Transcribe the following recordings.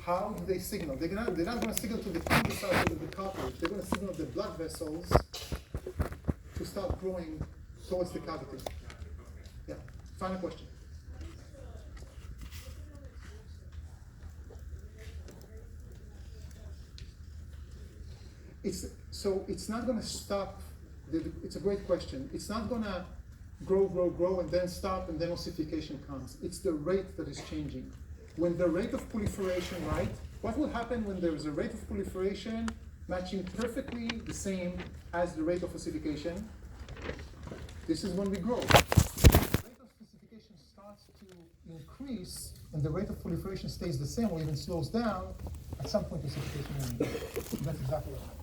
how do they signal? They're not going to signal to the intracellular of the cartilage. They're going to signal the blood vessels to start growing towards the cavity. Yeah. Final question. It's not going to stop. It's a great question. It's not going to grow, and then stop, and then ossification comes. It's the rate that is changing. When the rate of proliferation, right? What will happen when there is a rate of proliferation matching perfectly the same as the rate of ossification? This is when we grow. The rate of ossification starts to increase, and the rate of proliferation stays the same or even slows down. At some point, ossification will end. That's exactly what happens.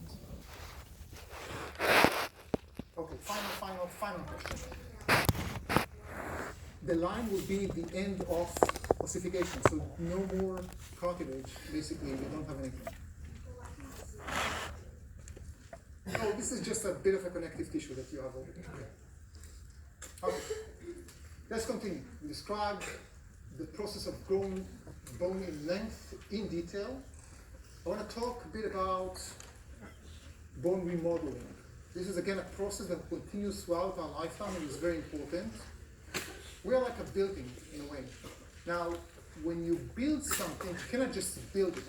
Okay, final question. The line will be the end of ossification, so no more cartilage. Basically, we don't have anything. Oh, this is just a bit of a connective tissue that you have over here. Okay, let's continue. We described the process of growing bone in length in detail. I want to talk a bit about bone remodeling. This is again a process that continues throughout our lifetime and is very important. We are like a building in a way. Now, when you build something, you cannot just build it.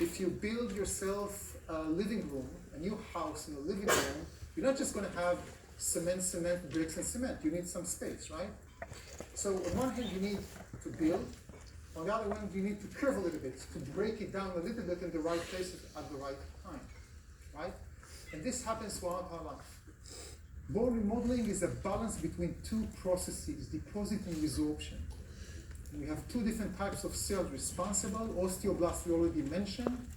If you build yourself a living room, a new house in a living room, you're not just going to have cement, bricks and cement. You need some space, right? So on one hand, you need to build. On the other hand, you need to curve a little bit, to break it down a little bit in the right places at the right time, right? And this happens throughout our life. Bone remodeling is a balance between two processes, deposit and resorption. We have two different types of cells responsible. Osteoblasts we already mentioned,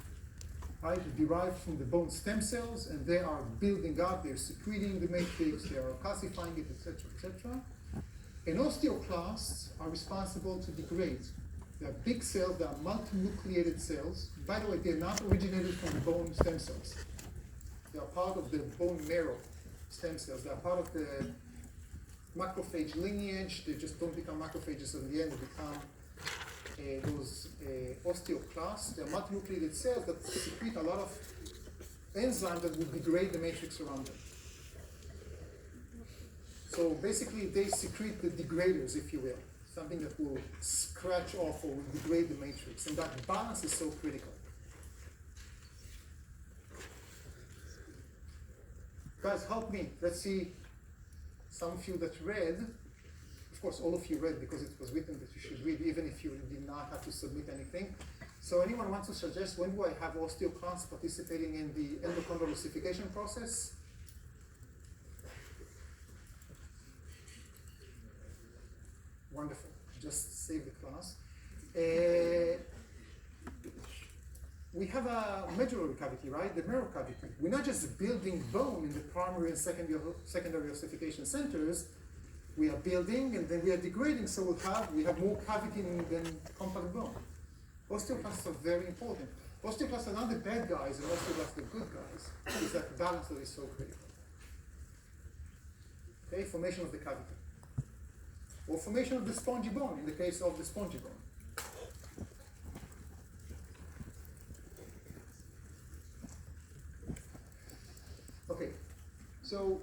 right? Derived from the bone stem cells, and they are building up, they're secreting the matrix, they are calcifying it, etc., etc. And osteoclasts are responsible to degrade. They are big cells, they are multinucleated cells. By the way, they are not originated from the bone stem cells. They are part of the bone marrow stem cells. They are part of the macrophage lineage. They just don't become macrophages in the end. They become those osteoclasts. They are multinucleated cells that secrete a lot of enzymes that will degrade the matrix around them. So basically, they secrete the degraders, if you will, something that will scratch off or will degrade the matrix. And that balance is so critical. Guys, help me. Let's see some of you that read. Of course, all of you read because it was written that you should read, even if you did not have to submit anything. So anyone want to suggest when do I have osteoclasts participating in the endochondral ossification process? Wonderful. Just save the class. We have a medullary cavity, right? The marrow cavity. We're not just building bone in the primary and secondary ossification centers. We are building and then we are degrading, so we have more cavity than compact bone. Osteoclasts are very important. Osteoclasts are not the bad guys, and osteoclasts are the good guys. It's that balance that is so critical. Okay, formation of the cavity. Or formation of the spongy bone, in the case of the spongy bone. Okay, so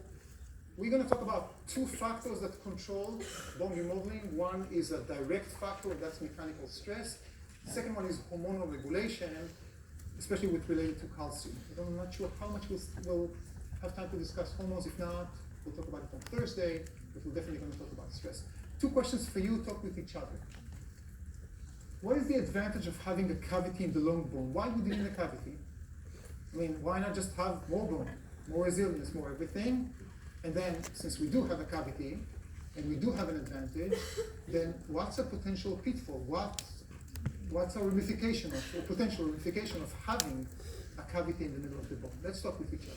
we're going to talk about two factors that control bone remodeling. One is a direct factor, that's mechanical stress. The second one is hormonal regulation, especially with related to calcium. I'm not sure how much we'll have time to discuss hormones. If not, we'll talk about it on Thursday, but we're definitely going to talk about stress. Two questions for you, talk with each other. What is the advantage of having a cavity in the long bone? Why would you need a cavity? I mean, why not just have more bone, more resilience, more everything? And then, since we do have a cavity, and we do have an advantage, then what's a potential pitfall? What's a ramification of, or potential ramification of having a cavity in the middle of the bone? Let's talk with each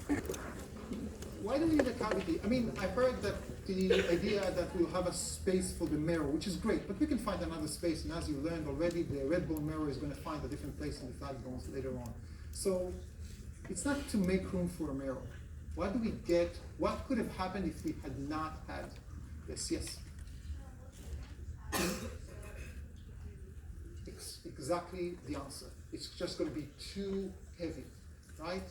other. Why do we need a cavity? I mean, I heard that the idea that we'll have a space for the marrow, which is great, but we can find another space, and as you learned already, the red bone marrow is going to find a different place in the flat bones later on. So it's not to make room for a marrow. What could have happened if we had not had this? Yes? exactly the answer. It's just going to be too heavy, right?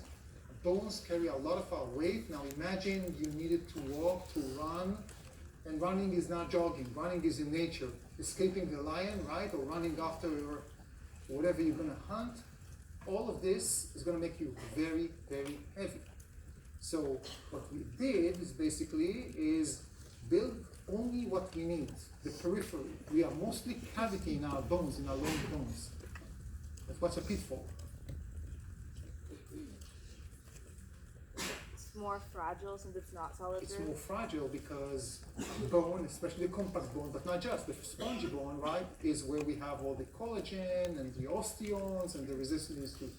Bones carry a lot of our weight. Now imagine you needed to walk, to run, and running is not jogging. Running is in nature. Escaping the lion, right? Or running after your, whatever you're going to hunt. All of this is going to make you very, very heavy. So what we did is basically build only what we need, the periphery. We are mostly cavity in our bones, in our long bones. But what's a pitfall? It's more fragile since it's not solid It's through. more fragile because bone, especially the compact bone, but not just, the spongy bone, right, is where we have all the collagen and the osteons and the resistance to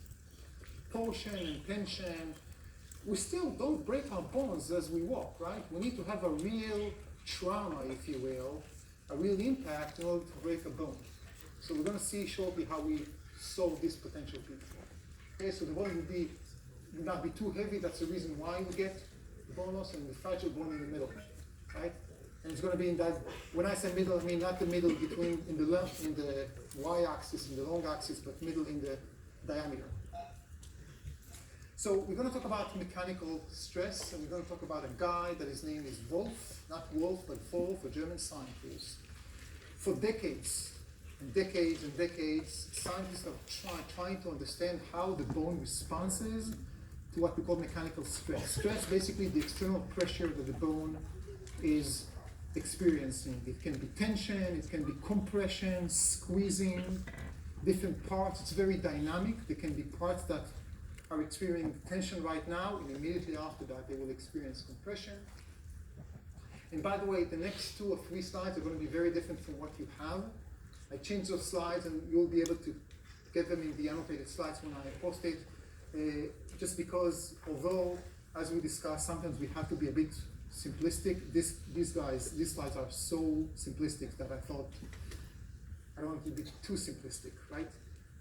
torsion and tension. We still don't break our bones as we walk, right? We need to have a real trauma, if you will, a real impact in order to break a bone. So we're going to see shortly how we solve this potential pitfall. Okay, so the bone will not be too heavy. That's the reason why we get bone loss, and the fragile bone in the middle, right? And it's going to be in that. When I say middle, I mean not the middle between in the y-axis, in the long axis, but middle in the diameter. So we're going to talk about mechanical stress, and we're going to talk about a guy that his name is Wolf, not Wolf, but Wolf, a German scientist. For decades and decades and decades, scientists have trying to understand how the bone responds to what we call mechanical stress. Stress, basically the external pressure that the bone is experiencing. It can be tension, it can be compression, squeezing, different parts. It's very dynamic. There can be parts that are experiencing tension right now, and immediately after that they will experience compression. And by the way, the next 2 or 3 slides are going to be very different from what you have. I changed those slides, and you'll be able to get them in the annotated slides when I post it, just because although, as we discussed, sometimes we have to be a bit simplistic, these slides are so simplistic that I thought I don't want to be too simplistic, right?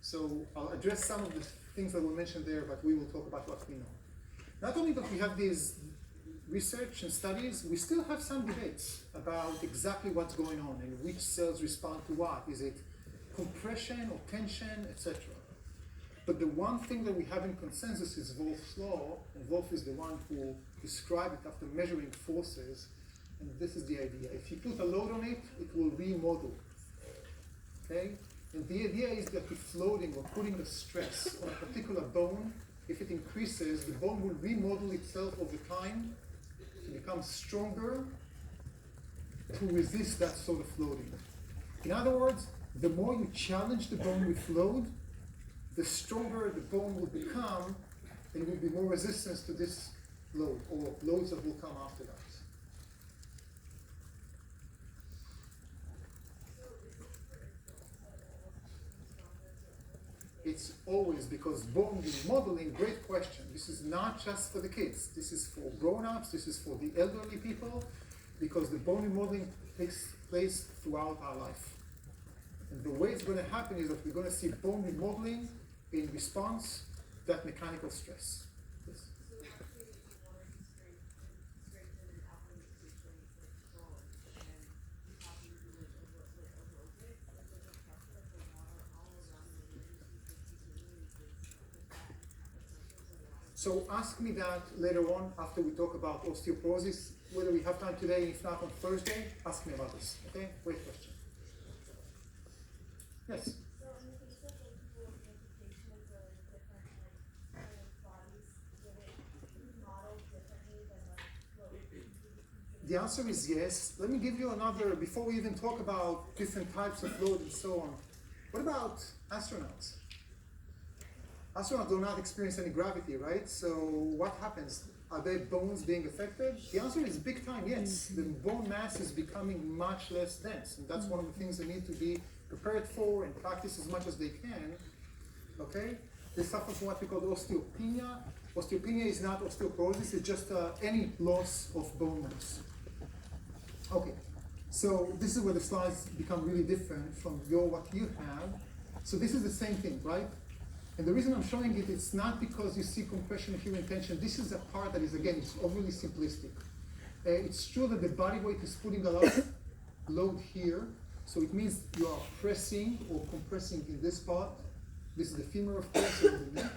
So I'll address some of the things that were mentioned there, but we will talk about what we know. Not only that we have these research and studies, we still have some debates about exactly what's going on and which cells respond to what. Is it compression or tension, etc. But the one thing that we have in consensus is Wolff's law, and Wolff is the one who described it after measuring forces, and this is the idea. If you put a load on it, it will remodel, okay? And the idea is that if floating or putting a stress on a particular bone, if it increases, the bone will remodel itself over time to become stronger to resist that sort of floating. In other words, the more you challenge the bone with load, the stronger the bone will become, and will be more resistance to this load, or loads that will come after that. It's always because bone remodeling, great question. This is not just for the kids. This is for grown-ups, this is for the elderly people, because the bone remodeling takes place throughout our life. And the way it's going to happen is that we're going to see bone remodeling in response to that mechanical stress. Yes? So ask me that later on after we talk about osteoporosis, whether we have time today, if not on Thursday, ask me about this, okay? Great question. Yes? So in the case of like people with amputation of the different like kind of bodies, would it be modeled differently than like what we would consider? The answer is yes. Let me give you another, before we even talk about different types of load and so on. What about astronauts? Astronauts do not experience any gravity, right? So what happens? Are their bones being affected? The answer is big time, yes. The bone mass is becoming much less dense, and that's one of the things they need to be prepared for and practice as much as they can, okay? They suffer from what we call osteopenia. Osteopenia is not osteoporosis, it's just any loss of bone mass. Okay, so this is where the slides become really different from what you have. So this is the same thing, right? And the reason I'm showing it, it's not because you see compression here in tension. This is a part that is, again, it's overly simplistic. It's true that the body weight is putting a lot of load here. So it means you are pressing or compressing in this part. This is the femur, of course, and the neck.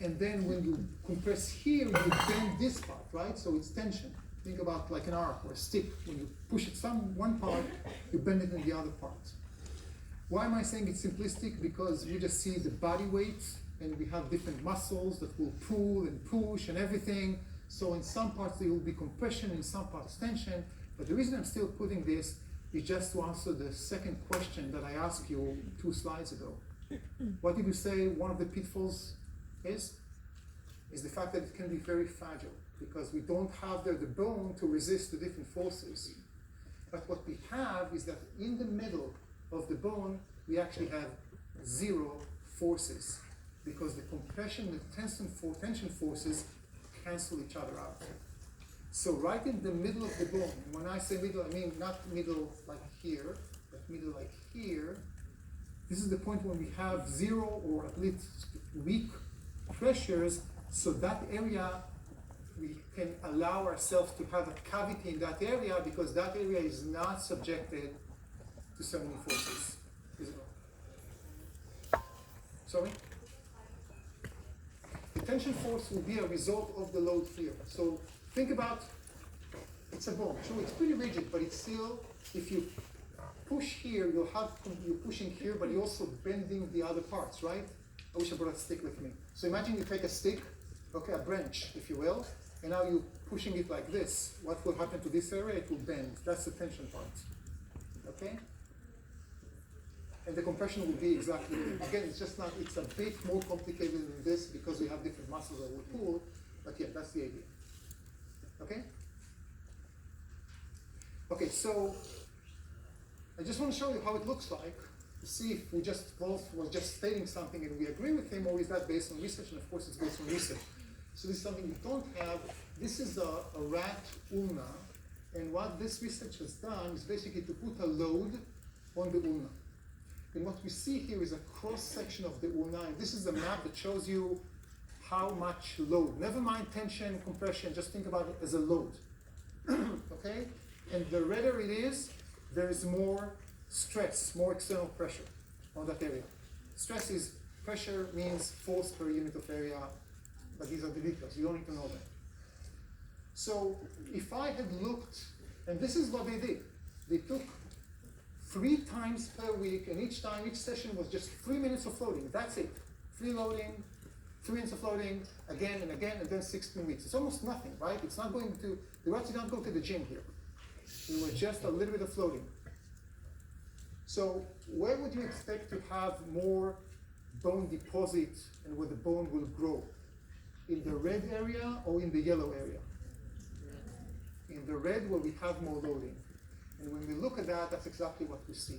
And then when you compress here, you bend this part, right? So it's tension. Think about like an arc or a stick. When you push it one part, you bend it in the other part. Why am I saying it's simplistic? Because we just see the body weight, and we have different muscles that will pull and push and everything. So in some parts there will be compression, in some parts tension. But the reason I'm still putting this is just to answer the second question that I asked you 2 slides ago. What did you say one of the pitfalls is? Is the fact that it can be very fragile, because we don't have there the bone to resist the different forces. But what we have is that in the middle of the bone, we actually have 0 forces, because the compression and tension forces cancel each other out. So right in the middle of the bone, and when I say middle, I mean not middle like here, but middle like here. This is the point when we have 0 or at least weak pressures, so that area, we can allow ourselves to have a cavity in that area, because that area is not subjected to so many forces. Is it not? Sorry? The tension force will be a result of the load here. So think about, it's a bone. Sure, it's pretty rigid, but it's still, if you push here, you're pushing here, but you're also bending the other parts, right? I wish I brought a stick with me. So imagine you take a stick, okay, a branch, if you will, and now you're pushing it like this. What will happen to this area? It will bend. That's the tension part, okay? And the compression will be exactly, again, it's just not, it's a bit more complicated than this because we have different muscles that will pull, but yeah, that's the idea, okay? Okay, so I just want to show you how it looks like, to see if we just both was just stating something and we agree with him, or is that based on research? And of course it's based on research. So this is something you don't have. This is a rat ulna, and what this research has done is basically to put a load on the ulna. And what we see here is a cross-section of the ulna, and this is a map that shows you how much load. Never mind tension, compression, just think about it as a load, okay? And the redder it is, there is more stress, more external pressure on that area. Stress is, pressure means force per unit of area, but these are the details, you don't need to know them. So if I had looked, and this is what they did, they took 3 times per week, and each session was just 3 minutes of floating, that's it. Free loading, 3 minutes of floating, again and again, and then 16 weeks. It's almost nothing, right? It's not going to, the rats did not go to the gym here. It was just a little bit of floating. So where would you expect to have more bone deposit and where the bone will grow? In the red area or in the yellow area? In the red where we have more loading. And when we look at that, that's exactly what we see.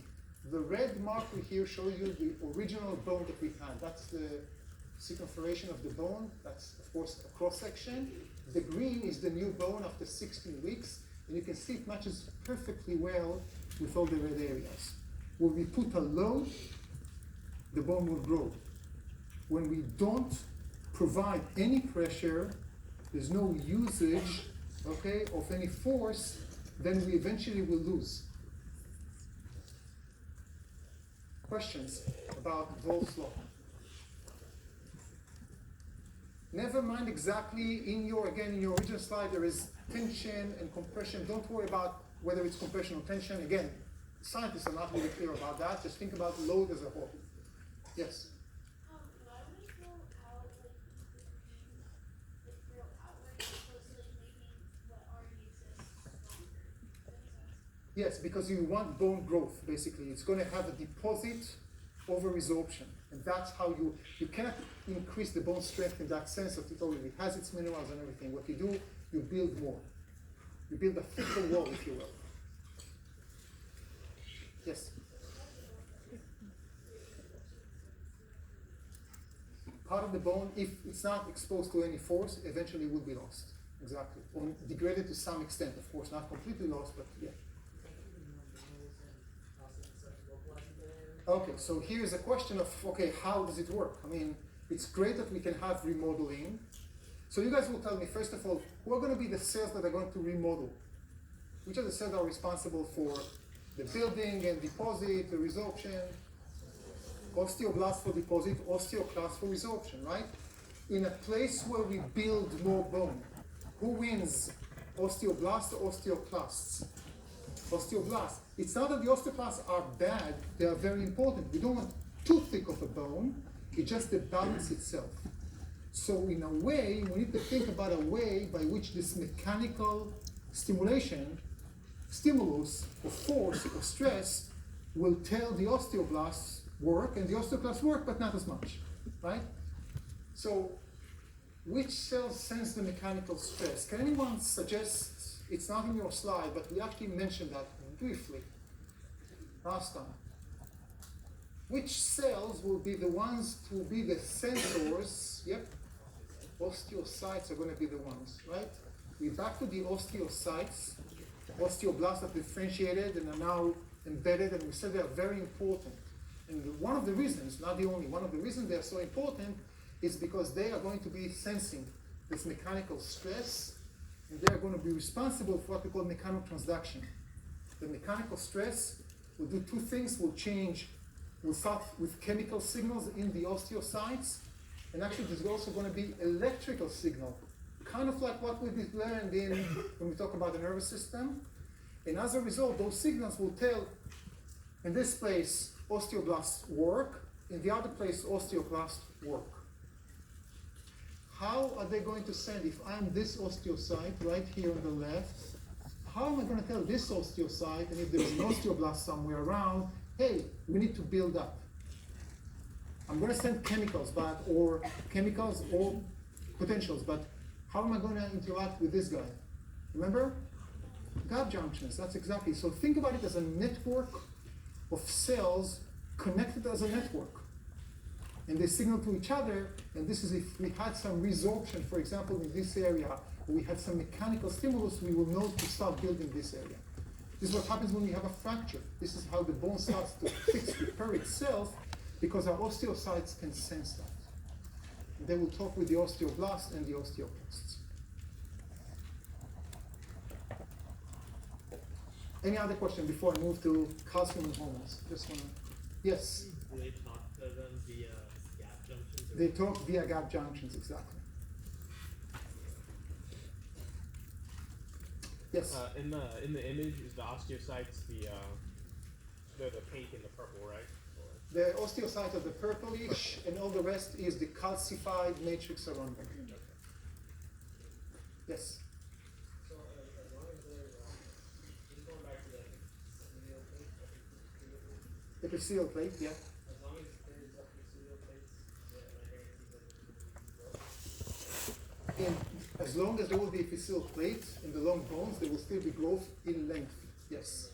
The red marker here shows you the original bone that we had. That's the circumferential of the bone. That's, of course, a cross-section. The green is the new bone after 16 weeks. And you can see it matches perfectly well with all the red areas. When we put a load, the bone will grow. When we don't provide any pressure, there's no usage, okay, of any force, then we eventually will lose. Questions about Vol's law? Never mind exactly in your original slide, there is tension and compression. Don't worry about whether it's compression or tension. Again, scientists are not really clear about that. Just think about load as a whole. Yes? Why would it go out, like go outward as opposed to making what already exists stronger? Does that make sense? Yes, because you want bone growth, basically. It's going to have a deposit over resorption. And that's how you cannot increase the bone strength in that sense of it already has its minerals and everything. What you do, you build more. You build a thicker wall, if you will. Yes? Part of the bone, if it's not exposed to any force, eventually will be lost. Exactly. Or degraded to some extent, of course, not completely lost, but yeah. Okay, so here's a question of, okay, how does it work? I mean, it's great that we can have remodeling. So you guys will tell me, first of all, who are going to be the cells that are going to remodel? Which are the cells that are responsible for the building and deposit, the resorption, osteoblast for deposit, osteoclast for resorption, right? In a place where we build more bone, who wins, osteoblasts or osteoclasts? Osteoblasts. It's not that the osteoclasts are bad, they are very important. We don't want too thick of a bone, it's just the balance itself. So in a way, we need to think about a way by which this mechanical stimulus or force or stress will tell the osteoblasts work and the osteoclasts work, but not as much, right? So which cells sense the mechanical stress? Can anyone suggest, it's not in your slide, but we actually mentioned that briefly last time. Which cells will be the ones to be the sensors? Yep, osteocytes are going to be the ones, right? We're back to the osteocytes, osteoblasts are differentiated and are now embedded, and we said they are very important. And one of the reasons, not the only, one of the reasons they are so important is because they are going to be sensing this mechanical stress, and they are going to be responsible for what we call mechanotransduction. The mechanical stress will do two things, will start with chemical signals in the osteocytes, and actually there's also going to be electrical signal, kind of like what we learned when we talk about the nervous system. And as a result, those signals will tell, in this place, osteoblasts work, in the other place, osteoclasts work. How are they going to send, if I'm this osteocyte right here on the left, how am I going to tell this osteocyte, and if there's an osteoblast somewhere around, hey, we need to build up? I'm going to send chemicals, or potentials, but how am I going to interact with this guy? Remember? Gap junctions, that's exactly. So think about it as a network of cells connected as a network. And they signal to each other, and this is if we had some resorption, for example, in this area, or we had some mechanical stimulus, we will know to start building this area. This is what happens when we have a fracture. This is how the bone starts to repair itself, because our osteocytes can sense that. And they will talk with the osteoblasts and the osteoclasts. Any other question before I move to calcium and hormones? Just want to, yes? Do they talk to them via gap junctions? They talk via gap junctions, exactly. Yes? In the image, is the osteocytes they're the pink and the purple, right? The osteocytes are the purplish, and all the rest is the calcified matrix around them. Yes? So as long as they're, just going back to the epithelial plate, Epithelial plate, yeah. as long as there's epithelial plates, like I can see that. As long as there will be epithelial plates in the long bones, there will still be growth in length. Yes.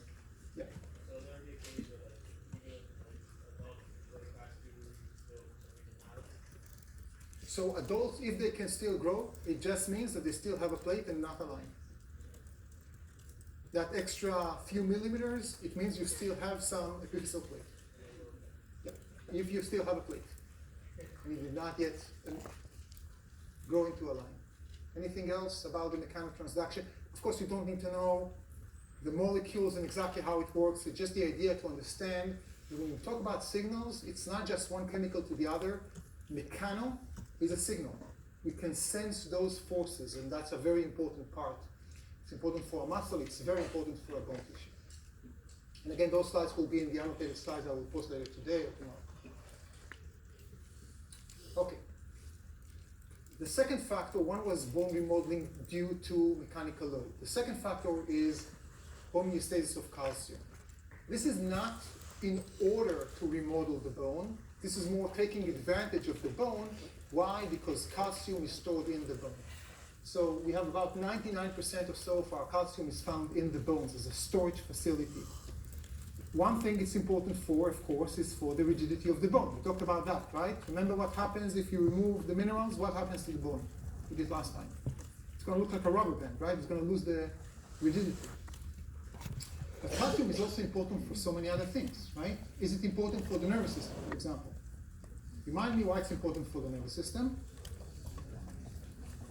Yeah. So there would be a case where like adults really fast people still not. So adults, if they can still grow, it just means that they still have a plate and not a line. That extra few millimeters, it means you still have some epiphyseal plate. Yeah. If you still have a plate. And you did not yet grow into a line. Anything else about the mechanotransduction? Of course, you don't need to know the molecules and exactly how it works. It's just the idea to understand that when you talk about signals, it's not just one chemical to the other. Mechano is a signal. We can sense those forces, and that's a very important part. It's important for a muscle, it's very important for a bone tissue. And again, those slides will be in the annotated slides I will post later today or tomorrow. Okay. The second factor, one was bone remodeling due to mechanical load. The second factor is homeostasis of calcium. This is not in order to remodel the bone. This is more taking advantage of the bone. Why? Because calcium is stored in the bone. So we have about 99% or so of our calcium is found in the bones as a storage facility. One thing it's important for, of course, is for the rigidity of the bone. We talked about that, right? Remember what happens if you remove the minerals? What happens to the bone? We did last time. It's going to look like a rubber band, right? It's going to lose the rigidity. But calcium is also important for so many other things, right? Is it important for the nervous system, for example? Remind me why it's important for the nervous system.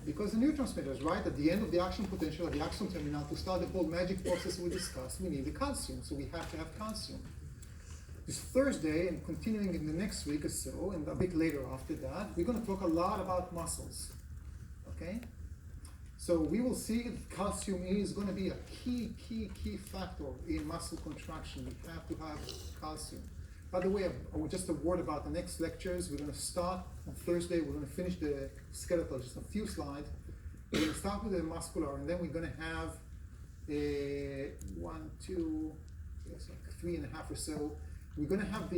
Because the neurotransmitters, right, at the end of the action potential, at the axon terminal, to start the whole magic process we discussed, we need the calcium, so we have to have calcium. This Thursday, and continuing in the next week or so, and a bit later after that, we're going to talk a lot about muscles, okay? So we will see that calcium is going to be a key factor in muscle contraction. We have to have calcium. By the way, just a word about the next lectures. We're going to start on Thursday. We're going to finish the skeletal, just a few slides. We're going to start with the muscular, and then we're going to have a 1, 2, yes, like 3.5 or so. We're going to have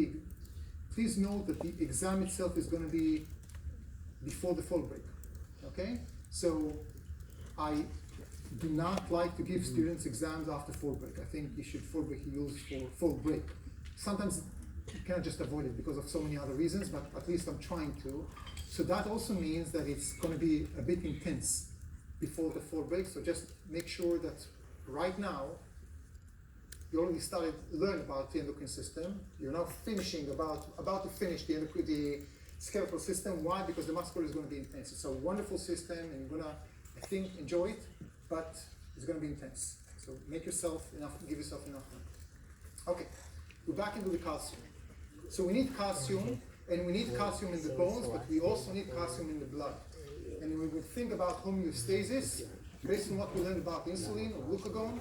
please note that the exam itself is going to be before the fall break, okay? So I do not like to give students exams after fall break. I think you should fall break use for fall break. Sometimes you cannot just avoid it because of so many other reasons, but at least I'm trying to. So that also means that it's going to be a bit intense before the fall break. So just make sure that right now you already started learn about the endocrine system. You're now finishing about to finish the skeletal system. Why? Because the muscular is going to be intense. It's a wonderful system, and you're going to, I think, enjoy it, but it's going to be intense. So give yourself enough time. Okay, we're back into the calcium. So we need calcium, and we need calcium in the bones, but we also need calcium in the blood. And when we think about homeostasis, based on what we learned about insulin or glucagon,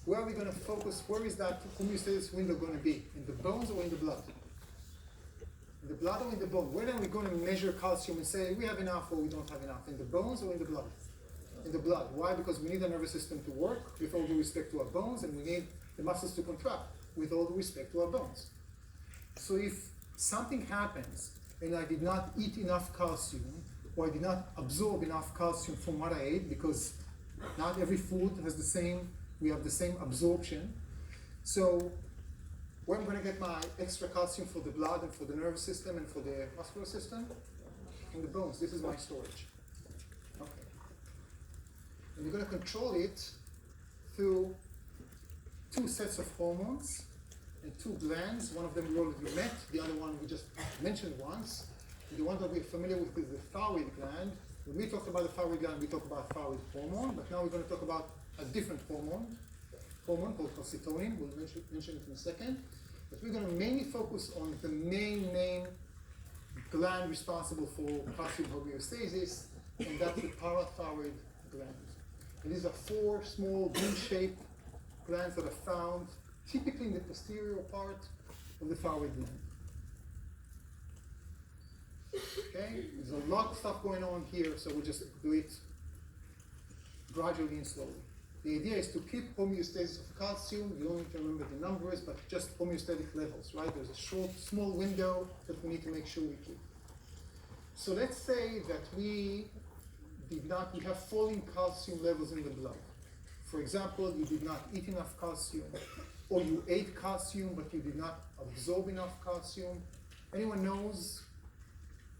where are we going to focus? Where is that homeostasis window going to be? In the bones or in the blood? In the blood or in the bone? Where are we going to measure calcium and say we have enough or we don't have enough? In the bones or in the blood? In the blood. Why? Because we need the nervous system to work with all due respect to our bones, and we need the muscles to contract with all due respect to our bones. So if something happens and I did not eat enough calcium, or I did not absorb enough calcium from what I ate, because not every food has we have the same absorption. So where I'm going to get my extra calcium for the blood and for the nervous system and for the muscular system? In the bones. This is my storage. Okay. And you're going to control it through 2 sets of hormones and 2 glands. One of them we already met, the other one we just mentioned once. The one that we're familiar with is the thyroid gland. When we talk about the thyroid gland, we talk about thyroid hormone, but now we're going to talk about a different hormone called calcitonin. We'll mention it in a second. But we're going to mainly focus on the main gland responsible for calcium homeostasis, and that's the parathyroid gland. And these are 4 small bean-shaped glands that are found typically in the posterior part of the thyroid gland. Okay, there's a lot of stuff going on here, so we'll just do it gradually and slowly. The idea is to keep homeostasis of calcium. You don't need to remember the numbers, but just homeostatic levels, right? There's a small window that we need to make sure we keep. So let's say that we have falling calcium levels in the blood. For example, you did not eat enough calcium, or you ate calcium, but you did not absorb enough calcium. Anyone knows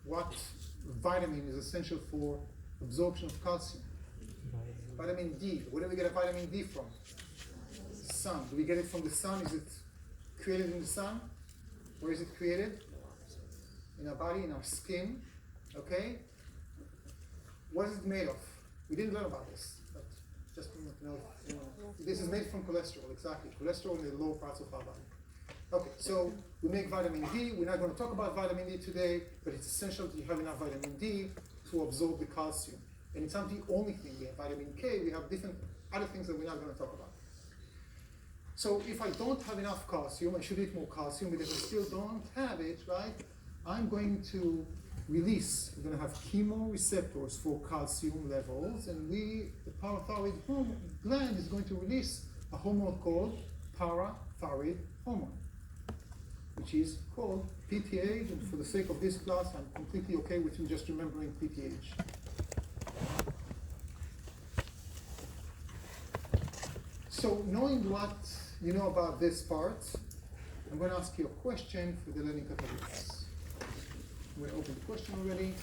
what vitamin is essential for absorption of calcium? Vitamin D. Where do we get a vitamin D from? The sun. Do we get it from the sun? Is it created in the sun? Where is it created? In our body, in our skin. Okay? What is it made of? We didn't learn about this, but just to know. This is made from cholesterol, exactly. Cholesterol in the lower parts of our body. Okay, so we make vitamin D. We're not going to talk about vitamin D today, but it's essential that you have enough vitamin D to absorb the calcium. And it's not the only thing. We have vitamin K, we have different other things that we're not going to talk about. So if I don't have enough calcium, I should eat more calcium, but if I still don't have it, right, I'm going to release, we're going to have chemoreceptors for calcium levels, and the parathyroid gland is going to release a hormone called parathyroid hormone, which is called PTH, and for the sake of this class, I'm completely okay with you just remembering PTH. So knowing what you know about this part, I'm going to ask you a question for the learning catalysts. I'm going to open the question already.